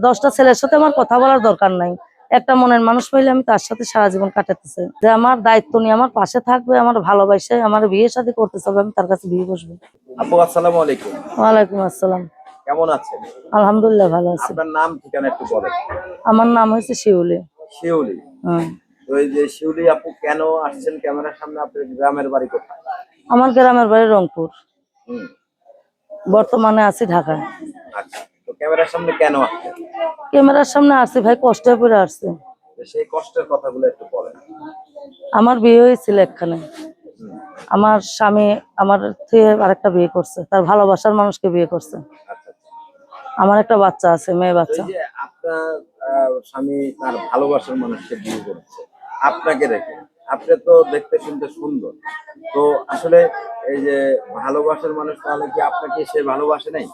10টা ছেলের সাথে আমার কথা বলার দরকার নাই। একটা মনের মানুষ পাইলে আমি তার সাথে সারা জীবন কাটাতে চাই। যে আমার দায়িত্ব নিয়ে আমার পাশে থাকবে, আমার ভালোবাসে, আমার বিয়ে শাদী করতে চাবে, আমি তার কাছে বিয়ে বসবো। আপু আসসালামু আলাইকুম। ওয়ালাইকুম আসসালাম। কেমন আছেন? আলহামদুলিল্লাহ ভালো আছি। আপনার নাম ঠিকানা একটু বলেন। আমার নাম হচ্ছে শিউলি। শিউলি। হুম। তো এই যে শিউলি আপু কেন আসছেন ক্যামেরার সামনে? আপনার গ্রামের বাড়ি কোথায়? আমার গ্রামের বাড়ি রংপুর, হুম। বর্তমানে আছি ঢাকায়। আচ্ছা, তো ক্যামেরার সামনে কেন আসছেন? ক্যামেরার সামনে আসছি ভাই, কষ্টে পড়ে আসছি। তো সেই কষ্টের কথাগুলো একটু বলেন। আমার বিয়ে হয়েছিল এখানে। হুম। আমার স্বামী আমার থেকে আরেকটা বিয়ে করছে, তার ভালোবাসার মানুষকে বিয়ে করছে। আচ্ছা, আমার একটা বাচ্চা আছে, মেয়ে তো এই বাচ্চা। যে আপনার স্বামী তার ভালোবাসার মানুষকে বিয়ে করেছে আপনাকে রেখে। আপনি তো দেখতে শুনতে সুন্দর, তো আসলে এই যে ভালোবাসার মানুষ, তাহলে কি আপনাকে সে ভালোবাসে নাই?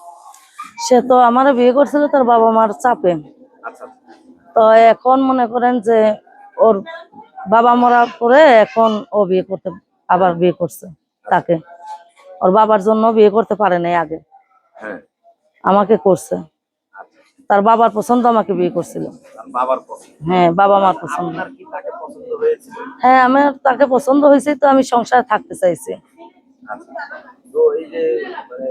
সে তো আমার বিয়ে করছিল তার বাবা মার চাপে। আচ্ছা, তো এখন মনে করেন যে ওর বাবা মরার পরে এখন ও বিয়ে করতে, আবার বিয়ে করছে তাকে। ওর বাবার জন্য বিয়ে করতে পারে নাই আগে, হ্যাঁ, আমাকে করছে। আচ্ছা। তার বাবার পছন্দ আমাকে বিয়ে করছিল। তার বাবার পছন্দ। হ্যাঁ, বাবা মার পছন্দ। আপনার কি তাকে পছন্দ হয়েছিল? হ্যাঁ, আমার তাকে পছন্দ হয়েছে, তো আমি সংসারে থাকতে চাইছি। আচ্ছা, তো এই যে মানে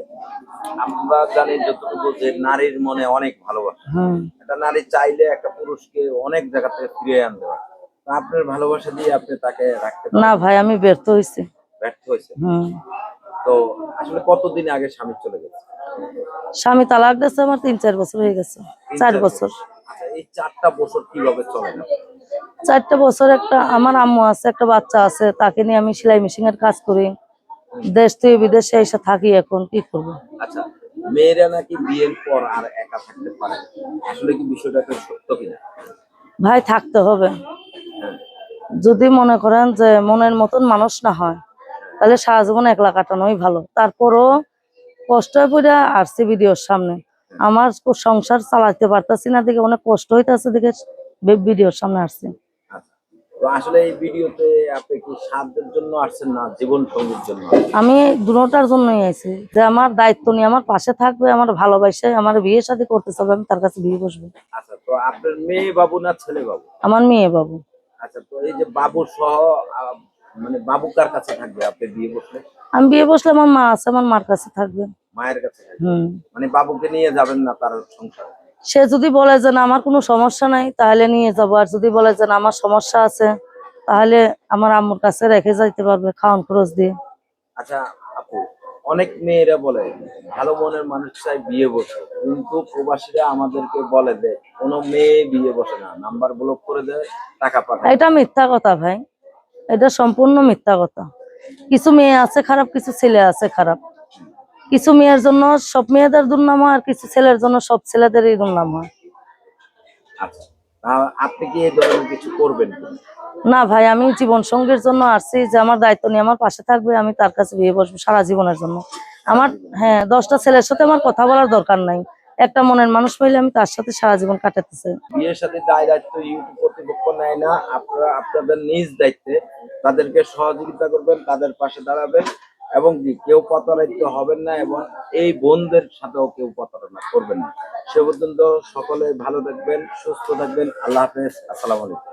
আমরা জানি যতটুকু যে নারীর মনে অনেক ভালোবাসা। হুম। একটা নারী চাইলে একটা পুরুষকে অনেক জায়গা থেকে ফিরিয়ে আনতে পারে। তা আপনার ভালোবাসা দিয়ে আপনি তাকে রাখতে না পারেন? ভাই, আমি ব্যর্থ হয়েছি। ব্যর্থ হয়েছে? হুম। তো আসলে কতদিন আগে স্বামী চলে গেছে? স্বামী তালাক দিয়েছে আমার 3-4 বছর হয়ে গেছে। 4 3-4 বছর। আচ্ছা, এই 4টা বছর কিভাবে চলে না? 4টা বছর একটা আমার আম্মু আছে, একটা বাচ্চা আছে, তাকে নিয়ে আমি সেলাই মেশিন এর কাজ করি। দেশ থেকে বিদেশে এসে থাকি, এখন কি করবো। আচ্ছা, মেয়েরা নাকি বিয়ের পর আর একা থাকতে পারে না। আসলে কি বিষয়টা কি সত্য কিনা? ভাই থাকতে হবে। হ্যাঁ, যদি মনে করেন যে মনের মতন মানুষ না হয়, তাহলে সারা জীবন একলা কাটানোই ভালো। তারপরও কষ্ট পড়ে আসছি ভিডিওর সামনে, আমার সংসার চালাতে পারতাছি না দেখে অনেক কষ্ট হইতেছে দেখে ভিডিওর সামনে আসছি। আচ্ছা। তো আসলে এই ভিডিওতে আপনি কি সাধ্যের জন্য আসছেন না জীবন সঙ্গীর জন্য? আমি দুটার জন্যই আইছি, যে আমার দায়িত্ব নিয়ে আমার পাশে থাকবে, আমার ভালোবাসে, আমার বিয়ে শাদী করতে চাবে, আমি তার কাছে বিয়ে বসবো। আচ্ছা, তো আপনার মেয়ে বাবু না ছেলে বাবু? আমার মেয়ে বাবু। আচ্ছা, তো এই যে বাবু সহ মানে বাবু কার কাছে থাকবে আপনি বিয়ে বসলে? আমি বিয়ে বসলে আমার মা আছে, আমার মার কাছে থাকবে। মায়ের কাছে থাকবে? হুম। মানে বাবুকে নিয়ে যাবেন না তার সংসারে? সে যদি বলে যে না আমার কোনো সমস্যা নাই, তাহলে নিয়ে যাবো। আর যদি বলে যে না আমার সমস্যা আছে, তাহলে আমার আম্মুর কাছে রেখে যাইতে পারবে খাওয়ান খরচ দিয়ে। আচ্ছা আপু, অনেক মেয়েরা বলে ভালো মনের মানুষ চাই বিয়ে বসে, কিন্তু প্রবাসীরা আমাদেরকে বলে যে কোনো মেয়ে বিয়ে বসে না, নাম্বার ব্লক করে দেয়, টাকা পাঠায়। এটা মিথ্যা কথা ভাই, এটা সম্পূর্ণ মিথ্যা কথা। কিছু মেয়ে আছে খারাপ, কিছু ছেলে আছে খারাপ। কিছু মেয়ের জন্য সব মেয়েদের দুর্নাম হয়, আর কিছু ছেলের জন্য সব ছেলেদেরই দুর্নাম হয়। আচ্ছা, আপনি কি এই ধরনের কিছু করবেন কিনা? না ভাই, আমি জীবন সঙ্গীর জন্য আসছি, যে আমার দায়িত্ব নিয়ে আমার পাশে থাকবে, আমি তার কাছে বিয়ে বসবো সারা জীবনের জন্য। আমার, হ্যাঁ, 10টা ছেলের সাথে আমার কথা বলার দরকার নাই। একটা মনের মানুষ পাইলে আমি তার সাথে সারা জীবন কাটাতে চাই। বিয়ের সাথে দায় দায়িত্ব ইউটিউব কর্তৃপক্ষ নেয় না, আপনারা আপনাদের নিজ দায়িত্বে তাদেরকে সহযোগিতা করবেন, তাদের পাশে দাঁড়াবেন, এবং কি কেউ প্রতারিত হবেন না, এবং এই বোনদের সাথেও কেউ প্রতারণা করবেন না। সে পর্যন্ত সকলে ভালো থাকবেন, সুস্থ থাকবেন। আল্লাহ হাফেজ, আসসালামু আলাইকুম।